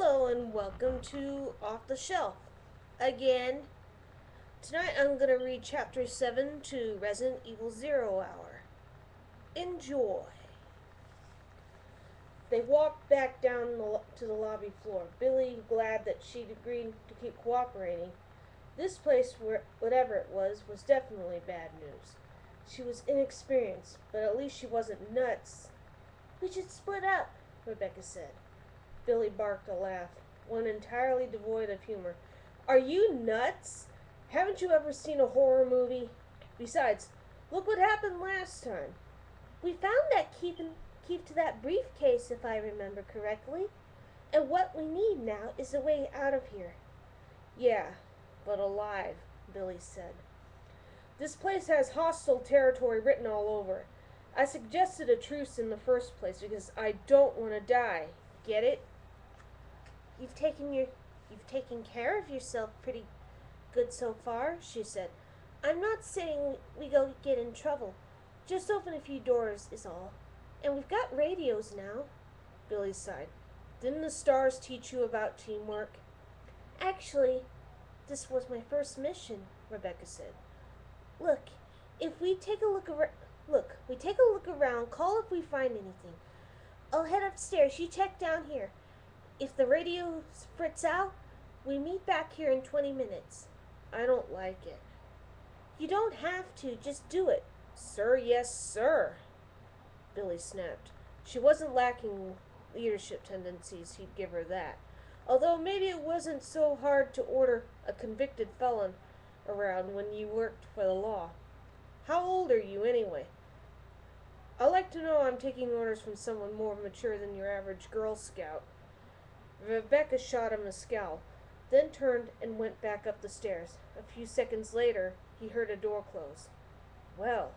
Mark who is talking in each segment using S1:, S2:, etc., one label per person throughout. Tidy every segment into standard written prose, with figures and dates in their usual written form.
S1: Hello and welcome to Off the Shelf. Again, tonight I'm going to read Chapter 7 to Resident Evil Zero Hour. Enjoy. They walked back down to the lobby floor, Billy glad that she'd agreed to keep cooperating. This place, whatever it was definitely bad news. She was inexperienced, but at least she wasn't nuts. We should split up, Rebecca said. Billy barked a laugh, one entirely devoid of humor. Are you nuts? Haven't you ever seen a horror movie? Besides, look what happened last time. We found that key to that briefcase, if I remember correctly. And what we need now is a way out of here. Yeah, but alive, Billy said. This place has hostile territory written all over it. I suggested a truce in the first place because I don't want to die. Get it? You've taken care of yourself pretty good so far, she said. I'm not saying we go get in trouble. Just open a few doors is all. And we've got radios now. Billy sighed. Didn't the stars teach you about teamwork? Actually, this was my first mission, Rebecca said. Look, we take a look around, call if we find anything. I'll head upstairs, you check down here. If the radio sprits out, we meet back here in 20 minutes. I don't like it. You don't have to, just do it. Sir, yes, sir, Billy snapped. She wasn't lacking leadership tendencies, he'd give her that. Although maybe it wasn't so hard to order a convicted felon around when you worked for the law. How old are you, anyway? I like to know I'm taking orders from someone more mature than your average Girl Scout. Rebecca shot him a scowl, then turned and went back up the stairs. A few seconds later, he heard a door close. Well,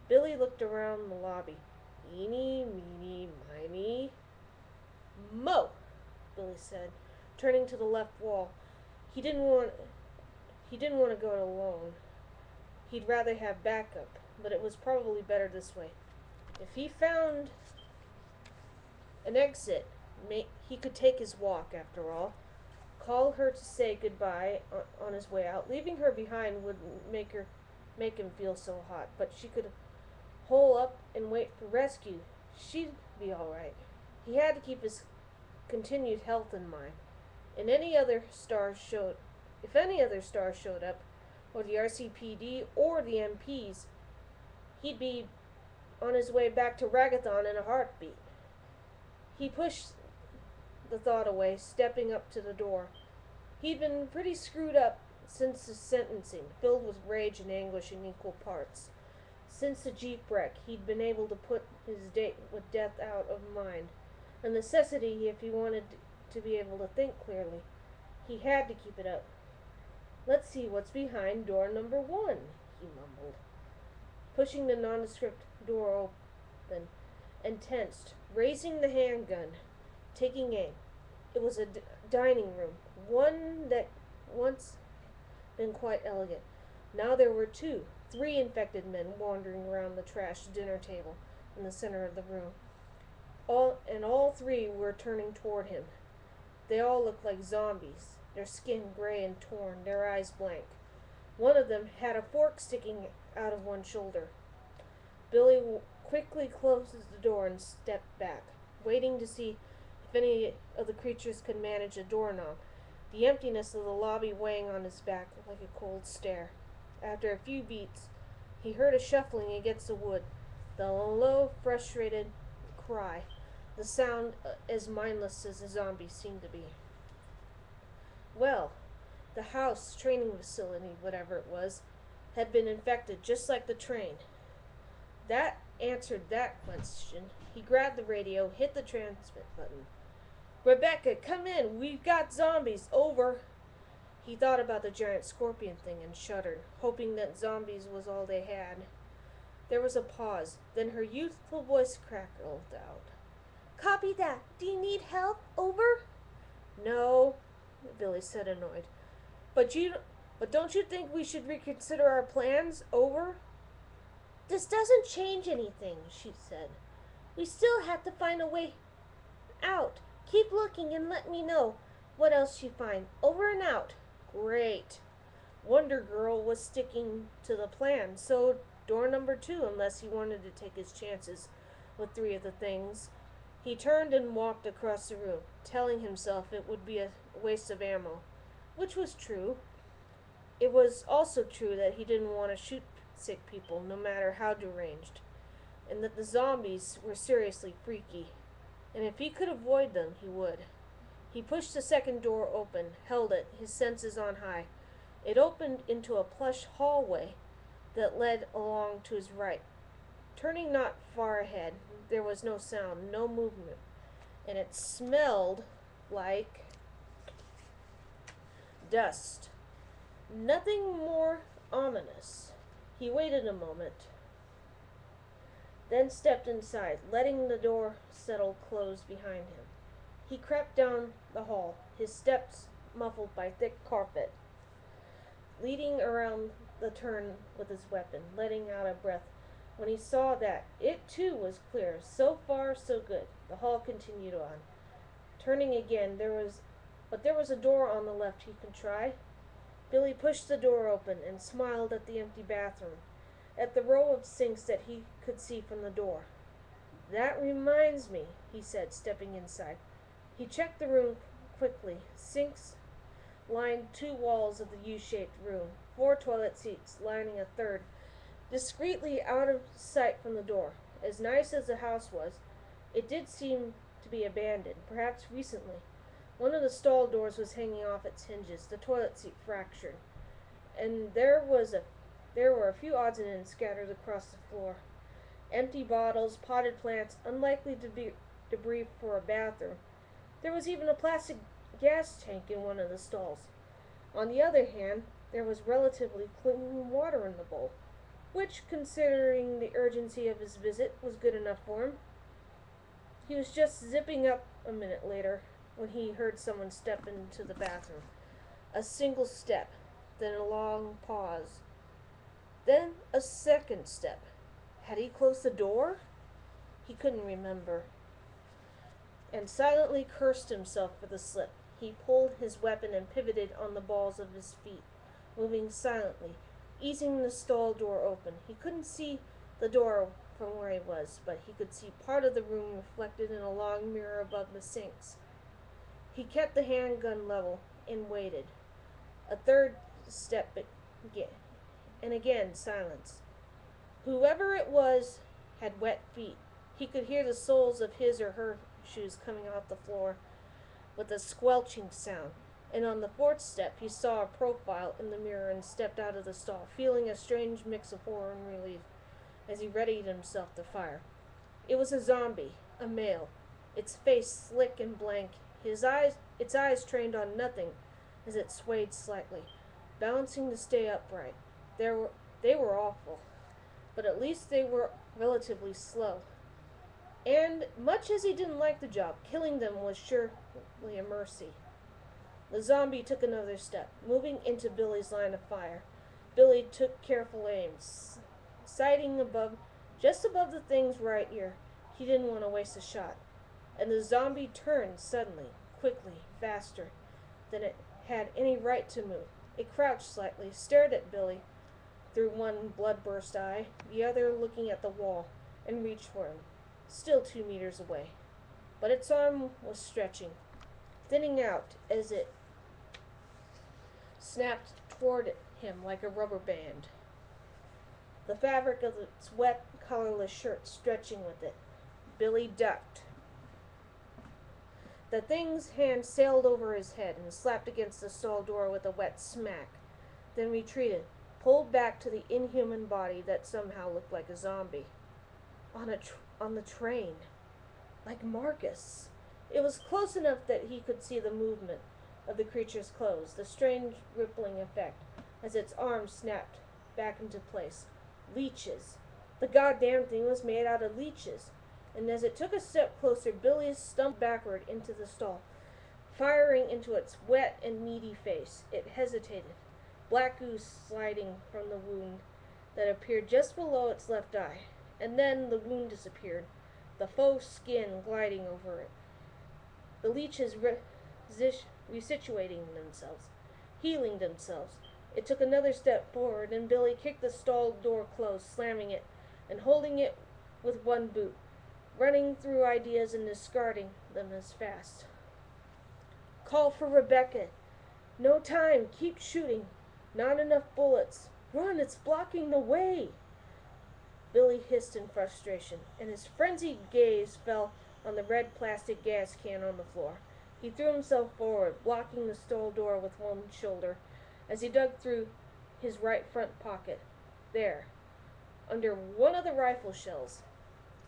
S1: Billy looked around the lobby. Eeny, meeny, miny, mo, Billy said, turning to the left wall. He didn't want to go it alone. He'd rather have backup, but it was probably better this way. If he found an exit, he could take his walk, after all. Call her to say goodbye on his way out. Leaving her behind wouldn't make him feel so hot, but she could hole up and wait for rescue. She'd be all right. He had to keep his continued health in mind. If any other stars showed up, or the RCPD or the MPs, he'd be on his way back to Ragathon in a heartbeat. He pushed the thought away, stepping up to the door. He'd been pretty screwed up since his sentencing, filled with rage and anguish in equal parts. Since the Jeep wreck, he'd been able to put his date with death out of mind, a necessity if he wanted to be able to think clearly. He had to keep it up. Let's see what's behind door number 1, he mumbled, pushing the nondescript door open, and tensed, raising the handgun, taking aim. It was a dining room, one that once been quite elegant. Now there were 3 infected men wandering around the trashed dinner table in the center of the room. All 3 were turning toward him. They all looked like zombies, their skin gray and torn, their eyes blank. One of them had a fork sticking out of one shoulder. Billy quickly closed the door and stepped back, waiting to see if any of the creatures could manage a doorknob, the emptiness of the lobby weighing on his back like a cold stare. After a few beats, he heard a shuffling against the wood, the low, frustrated cry, the sound as mindless as the zombies seemed to be. Well, the house, training facility, whatever it was, had been infected just like the train. That answered that question. He grabbed the radio, hit the transmit button. Rebecca, come in. We've got zombies. Over. He thought about the giant scorpion thing and shuddered, hoping that zombies was all they had. There was a pause. Then her youthful voice crackled out. Copy that. Do you need help? Over? No, Billy said, annoyed. But don't you think we should reconsider our plans? Over? This doesn't change anything, she said. We still have to find a way out. Keep looking and let me know what else you find. Over and out. Great. Wonder Girl was sticking to the plan, so door number 2, unless he wanted to take his chances with 3 of the things. He turned and walked across the room, telling himself it would be a waste of ammo, which was true. It was also true that he didn't want to shoot sick people, no matter how deranged, and that the zombies were seriously freaky, and if he could avoid them, he would. He pushed the second door open, held it, his senses on high. It opened into a plush hallway that led along to his right. Turning not far ahead, there was no sound, no movement, and it smelled like dust. Nothing more ominous. He waited a moment, then stepped inside, letting the door settle closed behind him. He crept down the hall, his steps muffled by thick carpet, leading around the turn with his weapon, letting out a breath when he saw that it too was clear. So far, so good. The hall continued on. Turning again, there was a door on the left he could try. Billy pushed the door open and smiled at the empty bathroom, at the row of sinks that he could see from the door. That reminds me, he said, stepping inside. He checked the room quickly. Sinks lined 2 walls of the U-shaped room, 4 toilet seats lining a third, discreetly out of sight from the door. As nice as the house was, it did seem to be abandoned, perhaps recently. One of the stall doors was hanging off its hinges, the toilet seat fractured, and there were a few odds and ends scattered across the floor. Empty bottles, potted plants, unlikely to be debris for a bathroom. There was even a plastic gas tank in one of the stalls. On the other hand, there was relatively clean water in the bowl, which, considering the urgency of his visit, was good enough for him. He was just zipping up a minute later when he heard someone step into the bathroom. A single step, then a long pause, then a second step. Had he closed the door? He couldn't remember, and silently cursed himself for the slip. He pulled his weapon and pivoted on the balls of his feet, moving silently, easing the stall door open. He couldn't see the door from where he was, but he could see part of the room reflected in a long mirror above the sinks. He kept the handgun level and waited. A third step again, and again silence. Whoever it was had wet feet. He could hear the soles of his or her shoes coming off the floor with a squelching sound, and on the 4th step he saw a profile in the mirror and stepped out of the stall, feeling a strange mix of horror and relief as he readied himself to fire. It was a zombie, a male, its face slick and blank, its eyes trained on nothing as it swayed slightly, balancing to stay upright. They were awful, but at least they were relatively slow. And much as he didn't like the job, killing them was surely a mercy. The zombie took another step, moving into Billy's line of fire. Billy took careful aim, sighting just above the thing's right ear. He didn't want to waste a shot. And the zombie turned suddenly, quickly, faster than it had any right to move. It crouched slightly, stared at Billy through one blood-burst eye, the other looking at the wall, and reached for him, still 2 meters away. But its arm was stretching, thinning out as it snapped toward him like a rubber band, the fabric of its wet, colorless shirt stretching with it. Billy ducked. The thing's hand sailed over his head and slapped against the stall door with a wet smack, then retreated, pulled back to the inhuman body that somehow looked like a zombie. On the train. Like Marcus. It was close enough that he could see the movement of the creature's clothes, the strange rippling effect as its arms snapped back into place. Leeches. The goddamn thing was made out of leeches. And as it took a step closer, Billy stumped backward into the stall, firing into its wet and meaty face. It hesitated, black ooze sliding from the wound that appeared just below its left eye. And then the wound disappeared, the faux skin gliding over it. The leeches resituating themselves, healing themselves. It took another step forward, and Billy kicked the stall door closed, slamming it, and holding it with one boot, running through ideas and discarding them as fast. Call for Rebecca. No time. Keep shooting. Not enough bullets. Run, it's blocking the way. Billy hissed in frustration, and his frenzied gaze fell on the red plastic gas can on the floor. He threw himself forward, blocking the stall door with one shoulder, as he dug through his right front pocket. There, under one of the rifle shells,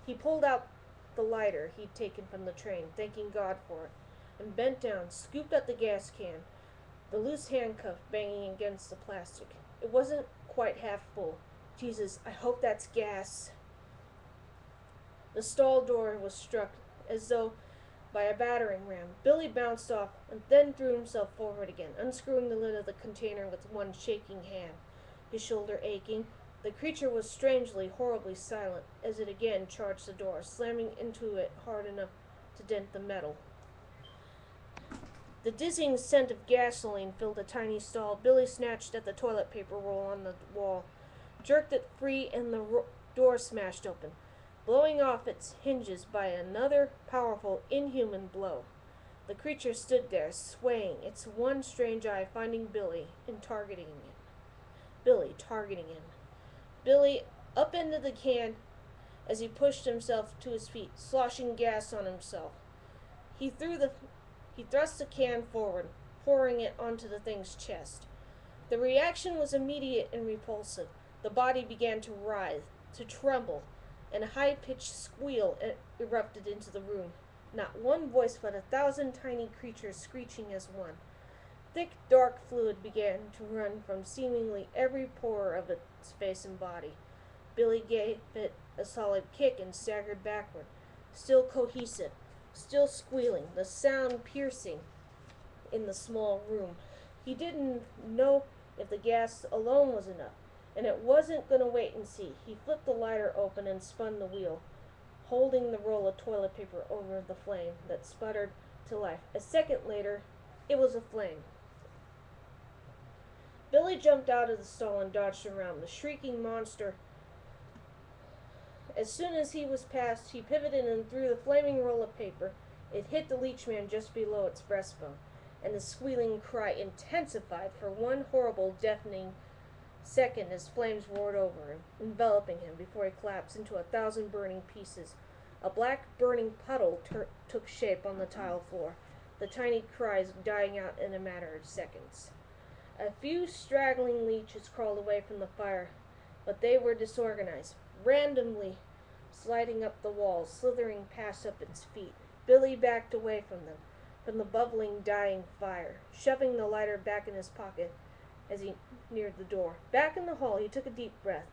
S1: he pulled out the lighter he'd taken from the train, thanking God for it, and bent down, scooped up the gas can, the loose handcuff banging against the plastic. It wasn't quite half full. Jesus, I hope that's gas. The stall door was struck as though by a battering ram. Billy bounced off and then threw himself forward again, unscrewing the lid of the container with one shaking hand, his shoulder aching. The creature was strangely, horribly silent as it again charged the door, slamming into it hard enough to dent the metal. The dizzying scent of gasoline filled the tiny stall. Billy snatched at the toilet paper roll on the wall, jerked it free, and the door smashed open, blowing off its hinges by another powerful, inhuman blow. The creature stood there, swaying, its one strange eye finding Billy and targeting him. Billy targeting him. Billy upended the can as he pushed himself to his feet, sloshing gas on himself. He thrust the can forward, pouring it onto the thing's chest. The reaction was immediate and repulsive. The body began to writhe, to tremble, and a high-pitched squeal erupted into the room. Not one voice, but 1,000 tiny creatures screeching as one. Thick, dark fluid began to run from seemingly every pore of its face and body. Billy gave it a solid kick and staggered backward, still cohesive, still squealing, the sound piercing in the small room. He didn't know if the gas alone was enough, and it wasn't going to wait and see. He flipped the lighter open and spun the wheel, holding the roll of toilet paper over the flame that sputtered to life. A second later, it was aflame. Billy jumped out of the stall and dodged around the shrieking monster. As soon as he was past, he pivoted and threw the flaming roll of paper. It hit the leechman just below its breastbone, and the squealing cry intensified for one horrible, deafening second as flames roared over him, enveloping him before he collapsed into 1,000 burning pieces. A black burning puddle took shape on the tile floor, the tiny cries dying out in a matter of seconds. A few straggling leeches crawled away from the fire, but they were disorganized, randomly sliding up the walls, slithering past up its feet. Billy backed away from them, from the bubbling, dying fire, shoving the lighter back in his pocket as he neared the door. Back in the hall, he took a deep breath,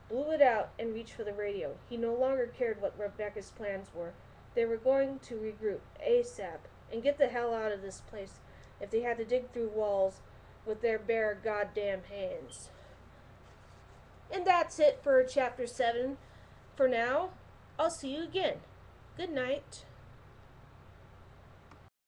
S1: blew it out, and reached for the radio. He no longer cared what Rebecca's plans were. They were going to regroup ASAP and get the hell out of this place if they had to dig through walls with their bare goddamn hands. And that's it for Chapter 7. For now, I'll see you again. Good night.